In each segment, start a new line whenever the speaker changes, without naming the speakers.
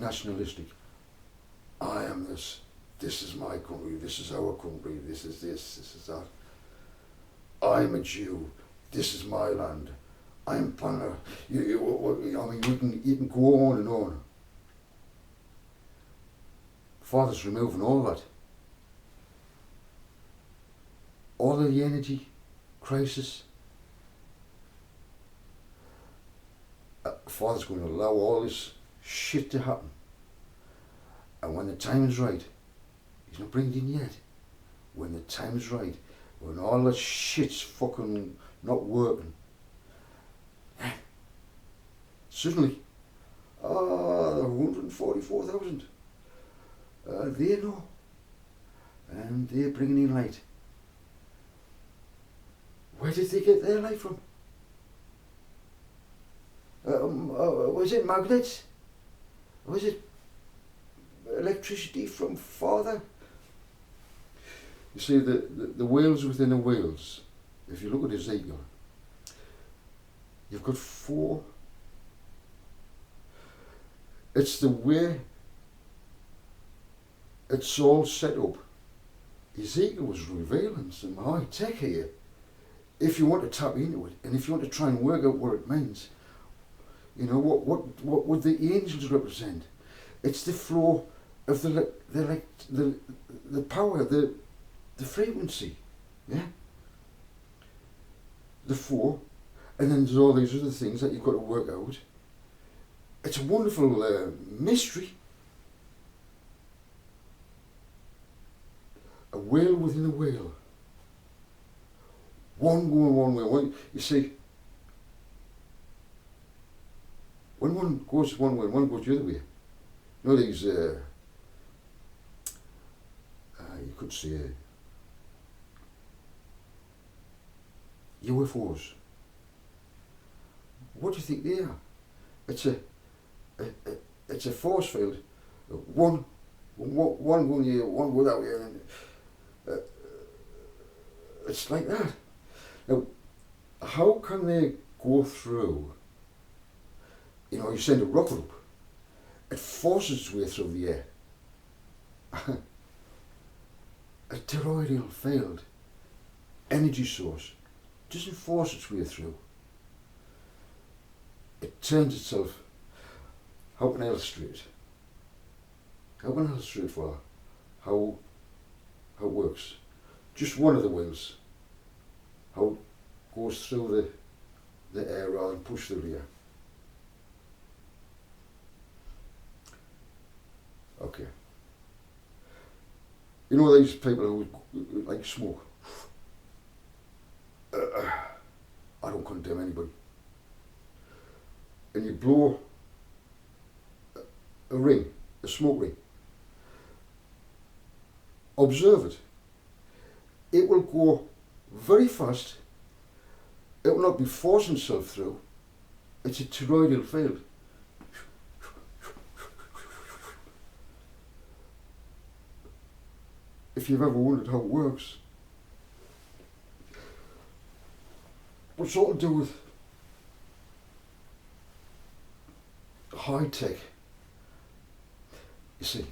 nationalistic. I am this. This is my country. This is our country. This is this. This is that. I'm a Jew. This is my land. I'm Panna. I mean, you can go on and on. Father's removing all that. All of the energy crisis. Father's going to allow all this shit to happen. And when the time is right, he's not bringing it in yet. When the time is right, when all that shit's fucking not working, suddenly, the 144,000, they know. And they're bringing in light. Where did they get their light from? Was it magnets? Was it electricity from Father? You see, the whales within the whales, if you look at Ezekiel, you've got 4. It's the way it's all set up. Ezekiel was revealing some high tech here. If you want to tap into it, and if you want to try and work out what it means, you know, what would the angels represent? It's the flow of the power, the frequency, yeah? The 4, and then there's all these other things that you've got to work out. It's a wonderful mystery. A whale within a whale. One going one way. One, you see, when one goes one way, one goes the other way. You know these, you could say, UFOs. What do you think they are? It's a force field. One going here, one go that way, and it's like that. Now, how can they go through? You know, you send a rocket up, it forces its way through the air. A toroidal field energy source doesn't force its way through. It turns itself. How can I illustrate it? How can I illustrate for how it works? Just one of the wheels. How it goes through the air rather than push through the air. Okay. You know these people who like smoke? I don't condemn anybody. And you blow a ring, a smoke ring. Observe it. It will go very fast. It will not be forcing itself through. It's a toroidal field. If you've ever wondered how it works, what's all to do with high tech? You see,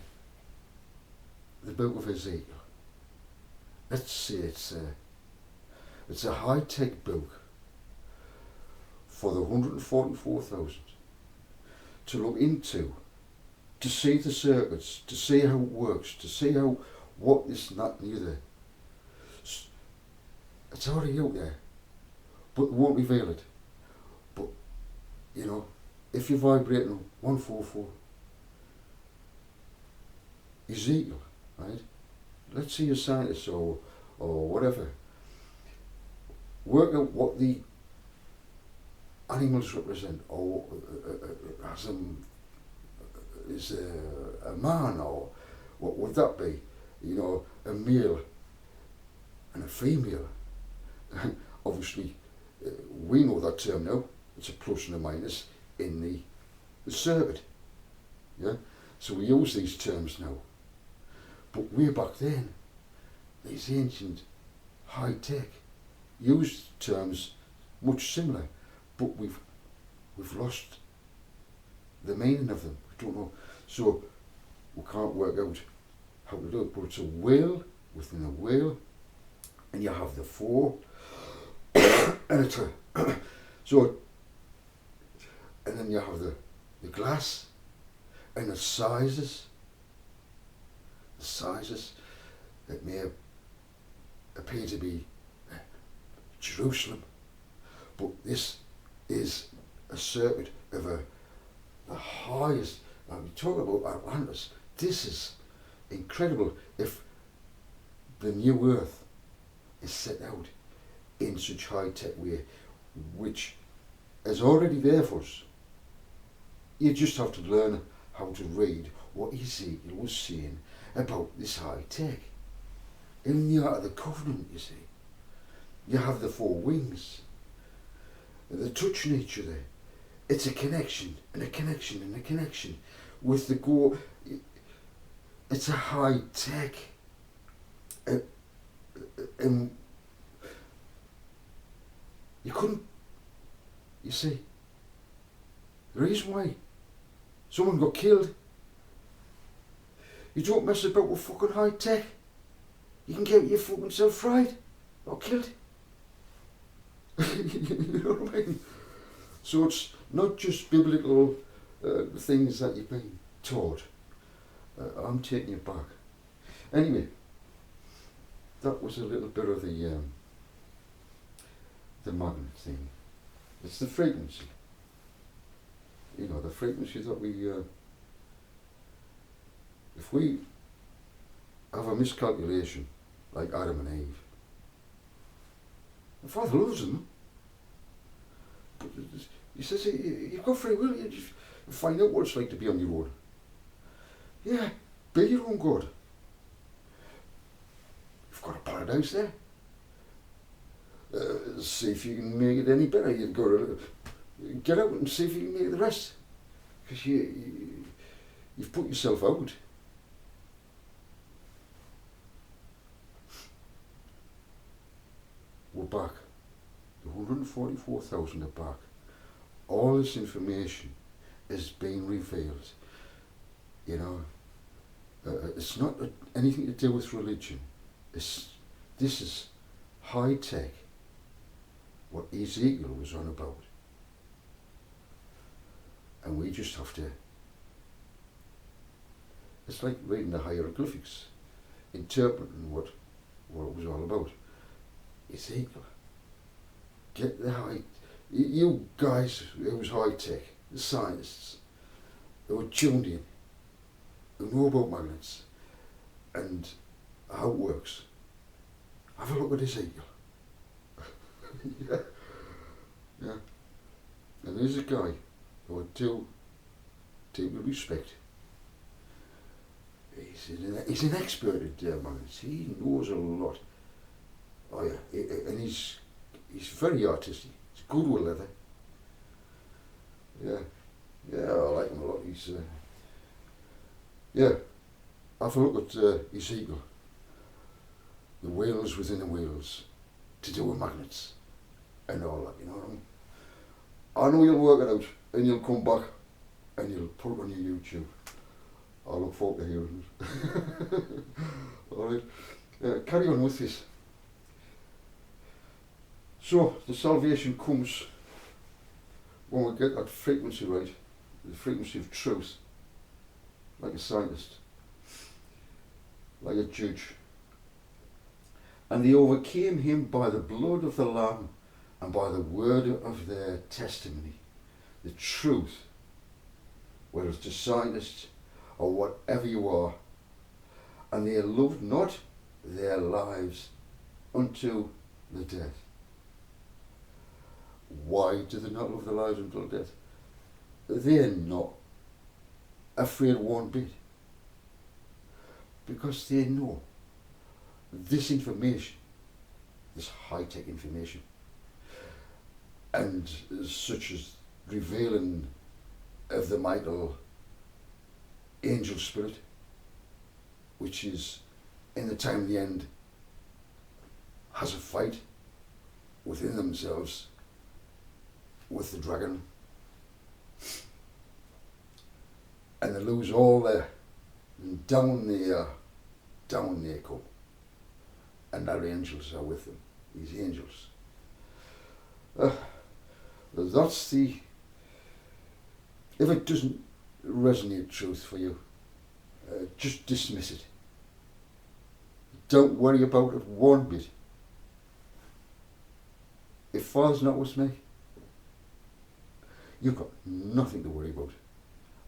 the book of Ezekiel. Let's say it's a high tech book for the 144,000 to look into, to see the circuits, to see how it works, to see how what this and that and the other. It's already out there, but they won't reveal it. But you know, if you're vibrating 144, Ezekiel, right? Let's see a scientist or whatever. Work out what the animals represent, or as is a man, or what would that be? You know, a male and a female. Obviously, we know that term now. It's a plus and a minus in the circuit. Yeah, so we use these terms now. But way back then, these ancient high tech used terms much similar, but we've lost the meaning of them. We don't know. So we can't work out how to do it, but it's a whale within a whale, and you have the four, and it's a so, and then you have the glass, and the sizes that may appear to be Jerusalem, but this is a circuit of the highest. Now we talk about Atlantis. This is incredible. If the new Earth is set out in such high tech way, which is already there for us, you just have to learn how to read what Ezekiel was saying about this high tech. In the Ark of the Covenant, you see, you have the four wings. They touch each other. It's a connection and a connection and a connection with the go. It's a high tech. And you couldn't. You see, the reason why someone got killed. You don't mess about with fucking high tech. You can get your fucking self fried or killed. You know what I mean? So it's not just biblical things that you've been taught. I'm taking it back. Anyway, that was a little bit of the magnet thing. It's the frequency. You know, the frequency that we, if we have a miscalculation, like Adam and Eve, the Father loves them. But he says, you've got free will, you just find out what it's like to be on your own. Yeah, be your own God. You've got a paradise there. See if you can make it any better. You've got to get out and see if you can make the rest. Because you've put yourself out. We're back. The 144,000 are back. All this information is being revealed. You know, it's not anything to do with religion. This is high tech. What Ezekiel was on about. And we just have to, it's like reading the hieroglyphics, interpreting what it was all about. Ezekiel, get the high, you guys, it was high tech, the scientists, they were tuned in, who know about magnets and how it works. Have a look at Ezekiel. Yeah. And there's a guy who I do deeply respect. He's an expert at magnets. He knows a lot. Oh yeah, and he's very artistic. He's good with leather. Yeah, I like him a lot. He's yeah. Have a look at Ezekiel. The wheels within the wheels, to do with magnets, and all that. You know what I mean? I know you'll work it out, and you'll come back, and you'll put it on your YouTube. I look forward to hearing it. Alright, carry on with this. So, the salvation comes when we get that frequency right, the frequency of truth, like a scientist, like a judge. And they overcame him by the blood of the Lamb and by the word of their testimony. The truth, whether it's a scientist or whatever you are, and they loved not their lives unto the death. Why do they not love their lives until death? They're not afraid one bit. Because they know this information, this high-tech information, and such as revealing of the Michael angel spirit, which is in the time of the end has a fight within themselves with the dragon. and they lose all their, and down they come. And our angels are with them, these angels. That's the, if it doesn't resonate truth for you, just dismiss it. Don't worry about it one bit. If Father's not with me, you've got nothing to worry about.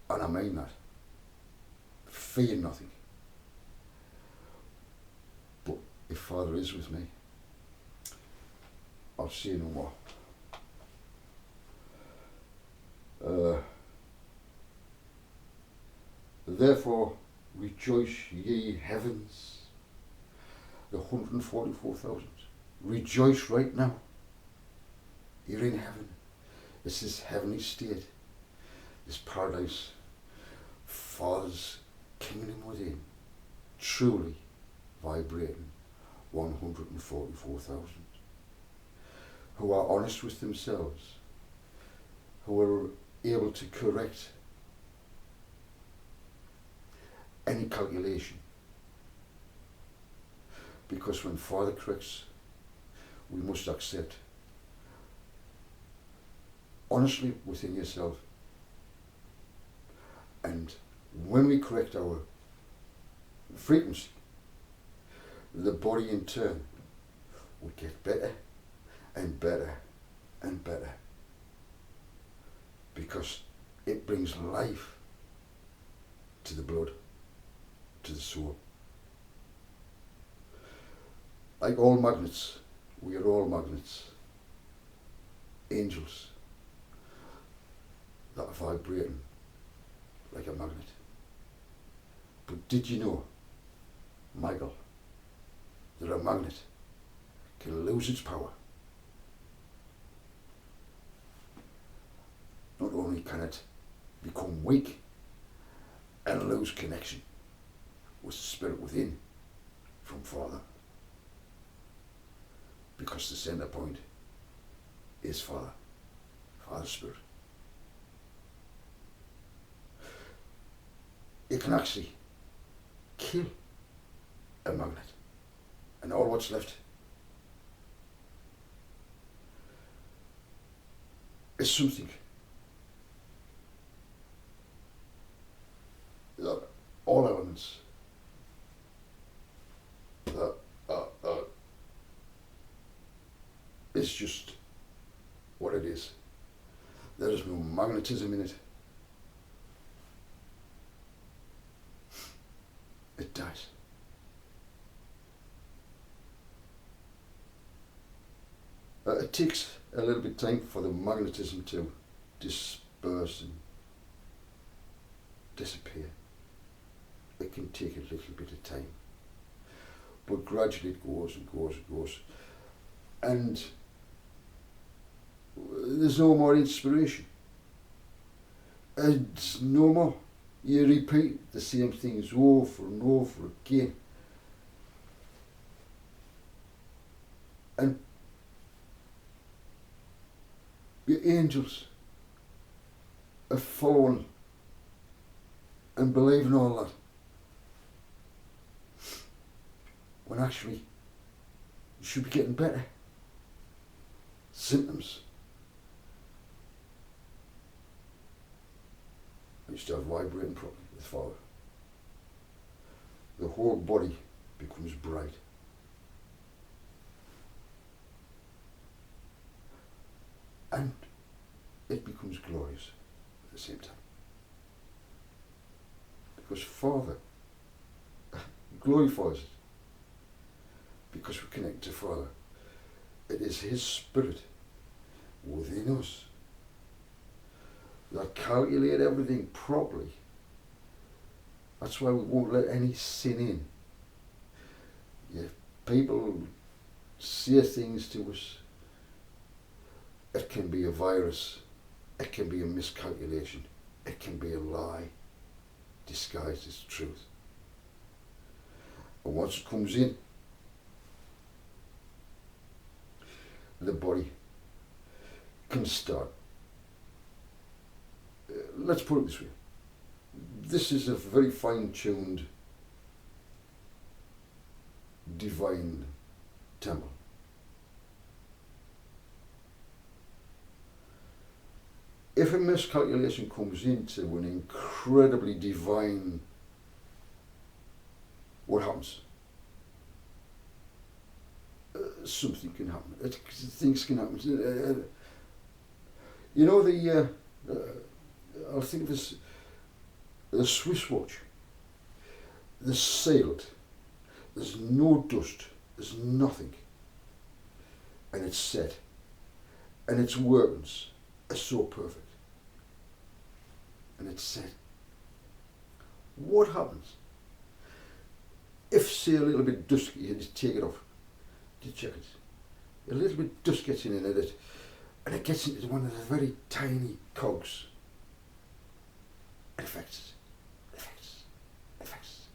And I mean that. Fear nothing. But if Father is with me, I'll say no more. Therefore rejoice ye heavens, the 144,000. Rejoice right now. You're in heaven. It's this heavenly state, this paradise, Father's kingdom within, truly vibrating 144,000, who are honest with themselves, who are able to correct any calculation. Because when Father corrects, we must accept honestly within yourself. And when we correct our frequency, the body in turn will get better and better and better, because it brings life to the blood, to the soul. Like all magnets, we are all magnets, angels that are vibrating like a magnet. But did you know, Michael, that a magnet can lose its power? Not only can it become weak and lose connection with the spirit within from Father, because the center point is Father, Father's Spirit. It can actually kill a magnet, and all what's left is something that all elements that is just what it is. There is no magnetism in it. It dies. It takes a little bit of time for the magnetism to disperse and disappear. It can take a little bit of time, but gradually it goes and goes and goes, and there's no more inspiration. It's no more. You repeat the same things over and over again, and the angels are following and believing all that, when actually you should be getting better. Symptoms. You start vibrating properly with Father. The whole body becomes bright. And it becomes glorious at the same time. Because Father glorifies it. Because we connect to Father. It is His Spirit within us that calculate everything properly. That's why we won't let any sin in. If people say things to us, it can be a virus, it can be a miscalculation, it can be a lie disguised as truth. And once it comes in, the body can start. Let's put it this way. this is a very fine-tuned, divine temple. If a miscalculation comes into an incredibly divine, what happens? Something can happen. Things can happen. You know I think this the Swiss watch. They're sealed. There's no dust. There's nothing. And it's set. And its workings are so perfect. And it's set. What happens if, say, a little bit dust, you just take it off, you check it, a little bit dust gets in it, and it gets into one of the very tiny cogs. It affects it. It affects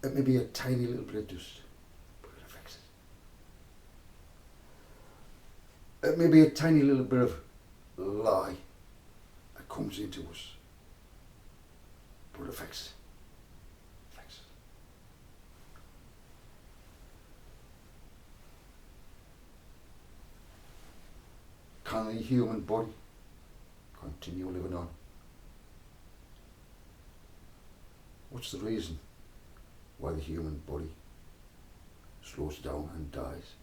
it. It may be a tiny little bit of dust, but it affects it. It may be a tiny little bit of lie that comes into us, but it affects it. Can the human body continue living on? What's the reason why the human body slows down and dies?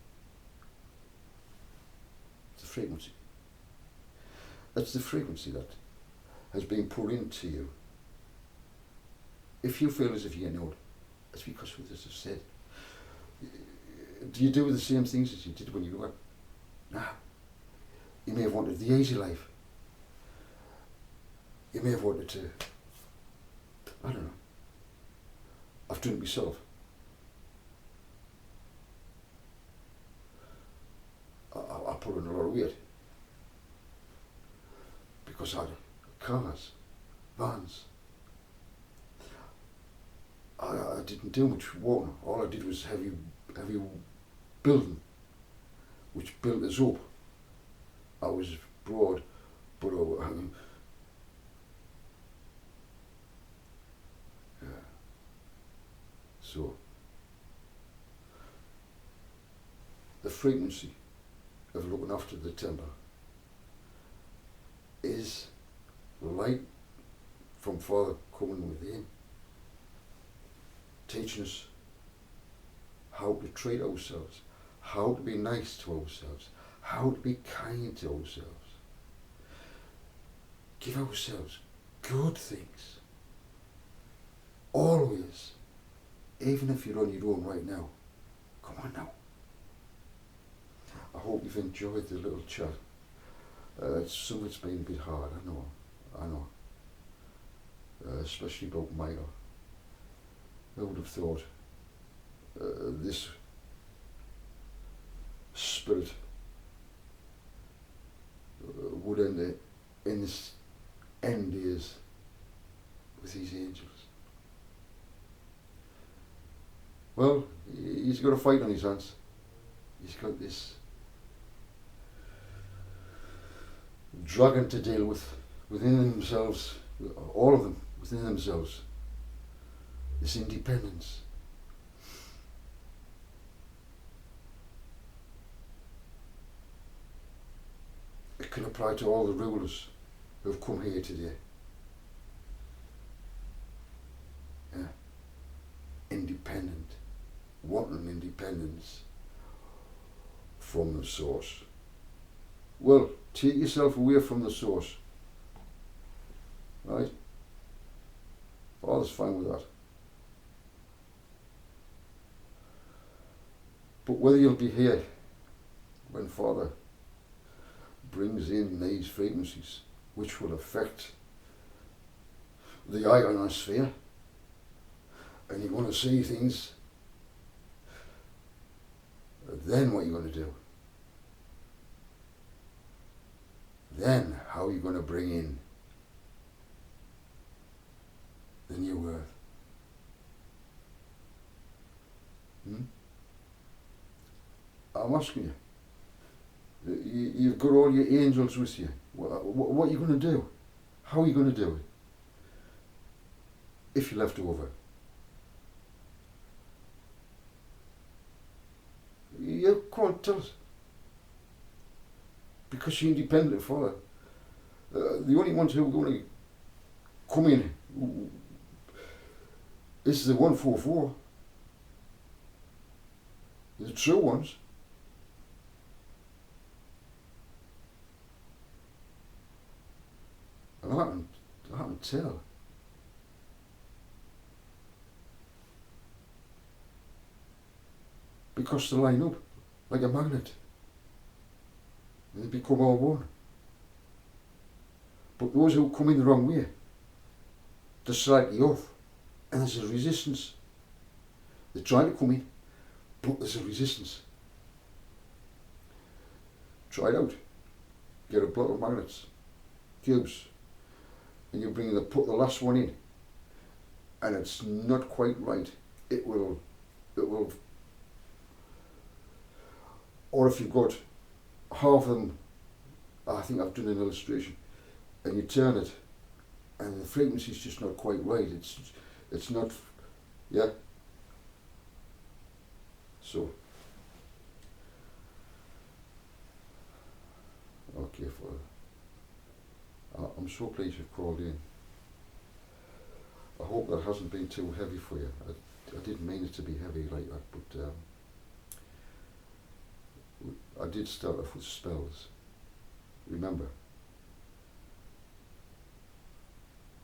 It's the frequency. That's the frequency that has been put into you. If you feel as if you know it, it's because what this has said. Do you do the same things as you did when you were? Nah. You may have wanted the easy life. You may have wanted to, I don't know, I've done it myself. I put on a lot of weight because I had cars, vans. I didn't do much walking. All I did was heavy building, which built us up. I was broad, but yeah. So the frequency of looking after the temple is light from Father coming within, teaching us how to treat ourselves, how to be nice to ourselves, how to be kind to ourselves. Give ourselves good things. Always. Even if you're on your own right now. Come on now. I hope you've enjoyed the little chat. Some of it's been a bit hard, I know. Especially about Michael. I would have thought this spirit would end in this end days with these angels. Well, he's got a fight on his hands. He's got this dragon to deal with within themselves, all of them within themselves. This independence. It can apply to all the rulers who have come here today. Yeah. Independent. Wanting independence from the source. Well, take yourself away from the source. Right? Father's fine with that. But whether you'll be here when Father brings in these frequencies, which will affect the ionosphere, and you're going to see things, then what are you going to do? Then how are you going to bring in the new earth? I'm asking you. You've got all your angels with you. What are you going to do? How are you going to do it? if you're left over. You can't tell us. Because you're independent father. The only ones who are going to come in is the 144. The true ones. And I can tell. Because they line up like a magnet. And they become all one. But those who come in the wrong way, they're slightly off. And there's a resistance. They're trying to come in, but there's a resistance. Try it out. Get a block of magnets, cubes, and you put the last one in, and it's not quite right. It will, or if you've got half of them, I think I've done an illustration, and you turn it, and the frequency's just not quite right. It's not, yeah. So, okay, I'm so pleased you've called in. I hope that hasn't been too heavy for you. I didn't mean it to be heavy like that, but I did start off with spells. Remember,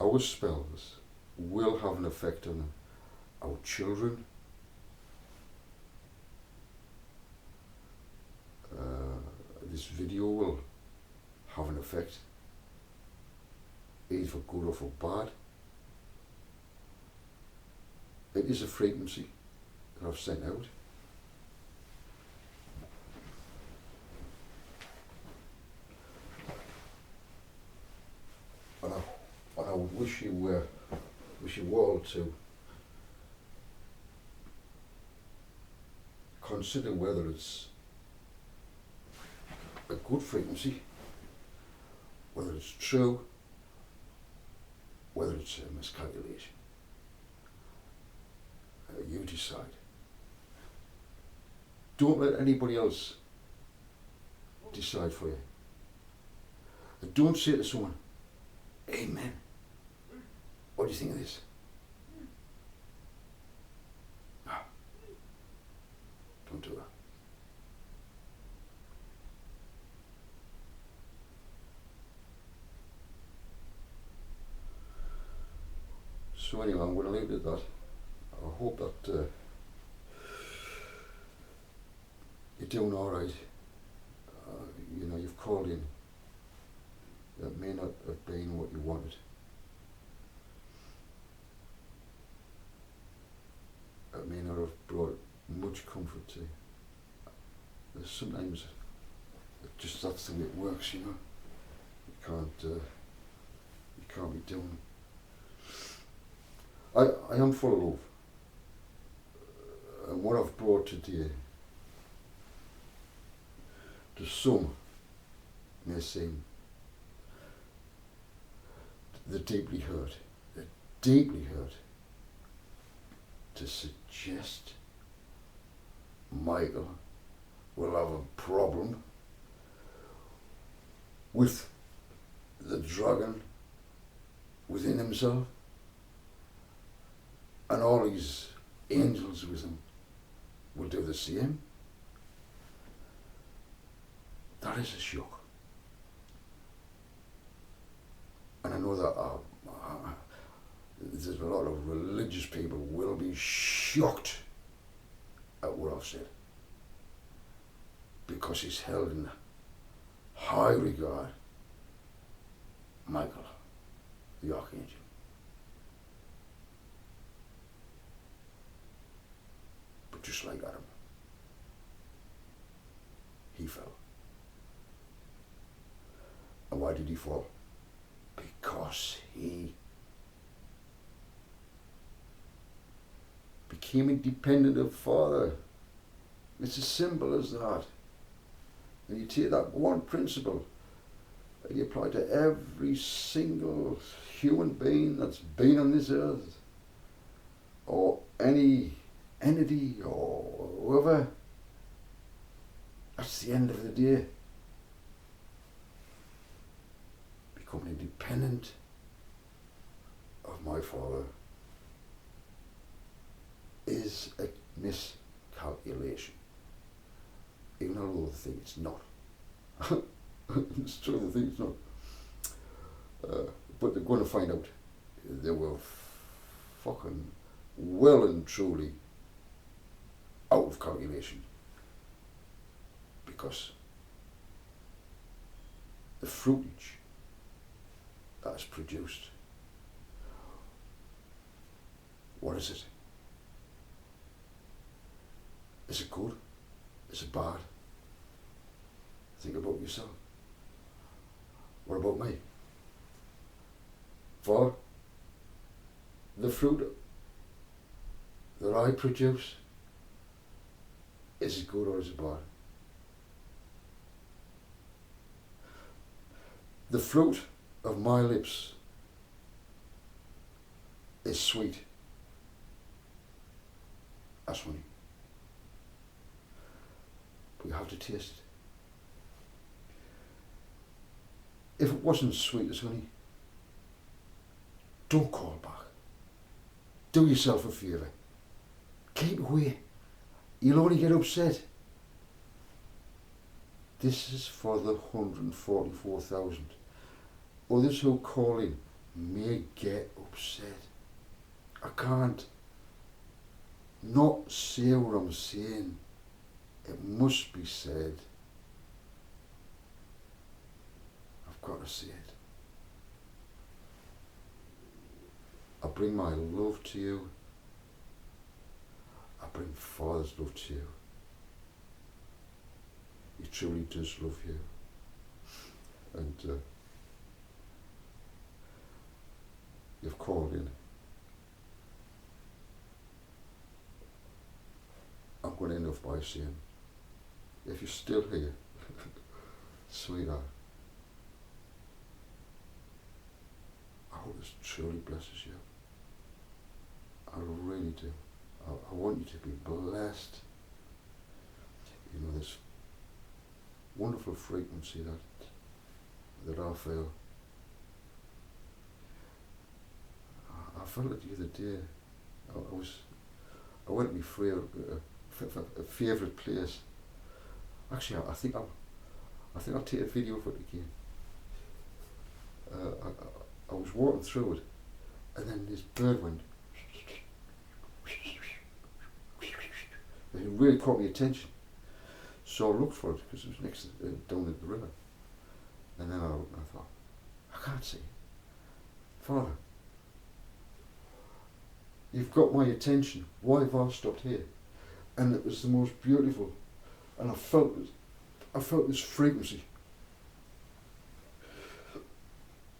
our spells will have an effect on our children, this video will have an effect, either for good or for bad. It is a frequency that I've sent out. And I would wish you all to consider whether it's a good frequency, whether it's true, whether it's a miscalculation. You decide. Don't let anybody else decide for you. And don't say to someone, "Amen. What do you think of this?" No. Don't do that. So anyway, I'm going to leave it at that. I hope that you're doing all right. You've called in. That may not have been what you wanted. That may not have brought much comfort to you. There's sometimes that's the way it works, you know. You can't be doing it. I am full of love. And what I've brought today, to some, may seem they're deeply hurt. They're deeply hurt to suggest Michael will have a problem with the dragon within himself and all his angels with him will do the same. That is a shock. And I know that there's a lot of religious people will be shocked at what I've said, because he's held in high regard Michael, the Archangel. But just like Adam, he fell. And why did he fall? Because he became independent of Father. It's as simple as that. And you take that one principle and you apply it to every single human being that's been on this earth. any entity or whoever, that's the end of the day. Becoming independent of my father is a miscalculation. Even though they think it's not. It's true, they think it's not. But they're going to find out they were fucking well and truly out of calculation. Because the fruitage that is produced, what is it? Is it good? Is it bad? Think about yourself. What about me? For the fruit that I produce, is it good or is it bad? The fruit of my lips is sweet as honey. But you have to taste it. If it wasn't sweet as honey, don't call back. Do yourself a favour. Keep away. You'll only get upset. This is for the 144,000. Others who call in may get upset. I can't not say what I'm saying. It must be said. I've got to say it. I bring my love to you. I bring Father's love to you. He truly does love you. And you've called in. I'm going to end off by saying, if you're still here, sweetheart, I hope this truly blesses you. I really do. I want you to be blessed. You know, this wonderful frequency that I feel. I felt it the other day. I went to my favourite place. Actually, I think I'll take a video of it again. I was walking through it, and then this bird went. It really caught my attention. So I looked for it because it was next to, down at the river. And then I thought, I can't see it. Father, you've got my attention. Why have I stopped here? And it was the most beautiful. And I felt this frequency.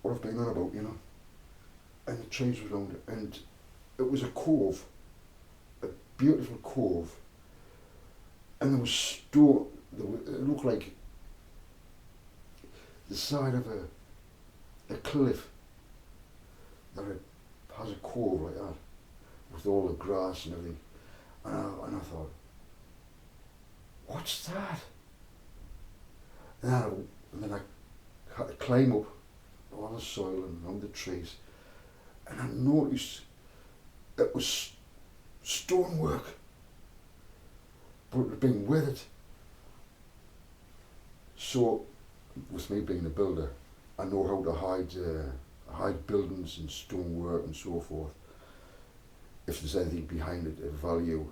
What I've been on about, you know. And the trees were around it. And it was a cove. A beautiful cove. And there was stone. It looked like the side of a cliff that it has a cove like that, with all the grass and everything. And I thought, what's that? And then I had to climb up on the soil and around the trees, and I noticed it was stonework, but it had been weathered. So, with me being a builder, I know how to hide buildings and stonework and so forth. If there's anything behind it of value,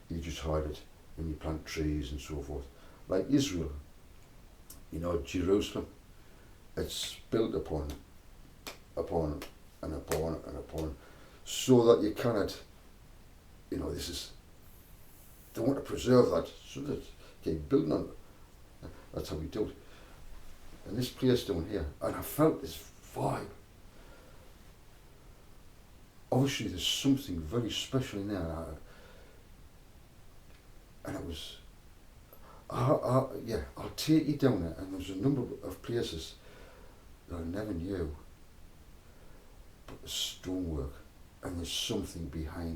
you just hide it and you plant trees and so forth. Like Israel, you know, Jerusalem, it's built upon and upon, so that you cannot, you know, they want to preserve that, so that you keep building on it. That's how we do it. And this place down here, and I felt this vibe. Obviously there's something very special in there. And it was, yeah, I'll take you down there, and there's a number of places that I never knew, but the stonework, and there's something behind